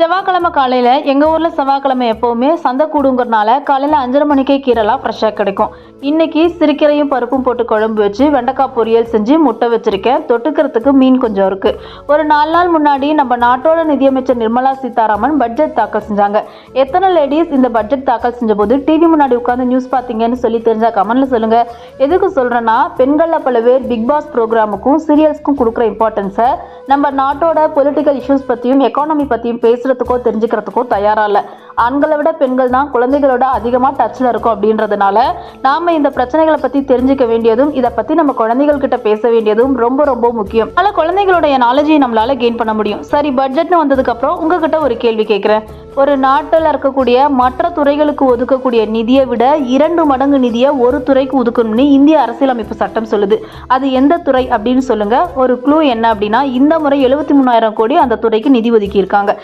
செவ்வாய்க்கிழமை காலையில் எங்கள் ஊரில் செவ்வாய்க்கிழமை எப்போவுமே சந்தை கூடுங்கிறனால காலையில் 5:30 மணிக்கே கீரைலாம் ஃப்ரெஷ்ஷாக கிடைக்கும். இன்னைக்கு சிறுக்கீரையும் பருப்பும் போட்டு குழம்பு வச்சு வெண்டைக்காய் பொரியல் செஞ்சு முட்டை வச்சிருக்கேன். தொட்டுக்கிறதுக்கு மீன் கொஞ்சம் இருக்குது. ஒரு 4 நாள் முன்னாடி நம்ம நாட்டோட நிதியமைச்சர் நிர்மலா சீதாராமன் பட்ஜெட் தாக்கல் செஞ்சாங்க. எத்தனை லேடிஸ் இந்த பட்ஜெட் தாக்கல் செஞ்ச போது டிவி முன்னாடி உட்காந்து நியூஸ் பார்த்தீங்கன்னு சொல்லி தெரிஞ்சா கமெண்ட்ல சொல்லுங்கள். எதுக்கு சொல்கிறேன்னா, பெண்களில் பல பேர் பிக் பாஸ் ப்ரோக்ராமுக்கும் சீரியல்ஸ்க்கும் கொடுக்குற இம்பார்ட்டன்ஸை நம்ம நாட்டோட பொலிட்டிக்கல் இஷ்யூஸ் பற்றியும் எக்கானமி பற்றியும் பேசுகிறதுக்கோ தெரிஞ்சுக்கிறதுக்கோ தயாராக இல்லை. ஆண்களை விட பெண்கள் தான் குழந்தைகளோட அதிகமாக டச்சில் இருக்கும். அப்படின்றதுனால நாம் இந்த பிரச்சனைகளை பற்றி தெரிஞ்சுக்க வேண்டியதும் இதை பற்றி நம்ம குழந்தைகள்கிட்ட பேச வேண்டியதும் ரொம்ப ரொம்ப முக்கியம். அதனால் குழந்தைகளுடைய நாலேஜை நம்மளால கெயின் பண்ண முடியும். சரி, பட்ஜெட்னு வந்ததுக்கப்புறம் உங்ககிட்ட ஒரு கேள்வி கேட்குறேன். ஒரு நாட்டில் இருக்கக்கூடிய மற்ற துறைகளுக்கு ஒதுக்கக்கூடிய நிதியை விட 2 மடங்கு நிதியை ஒரு துறைக்கு ஒதுக்கணும்னு இந்திய அரசியலமைப்பு சட்டம் சொல்லுது. அது எந்த துறை அப்படின்னு சொல்லுங்க. ஒரு க்ளூ என்ன அப்படின்னா, இந்த முறை 73,000 கோடி அந்த துறைக்கு நிதி ஒதுக்கி இருக்காங்க.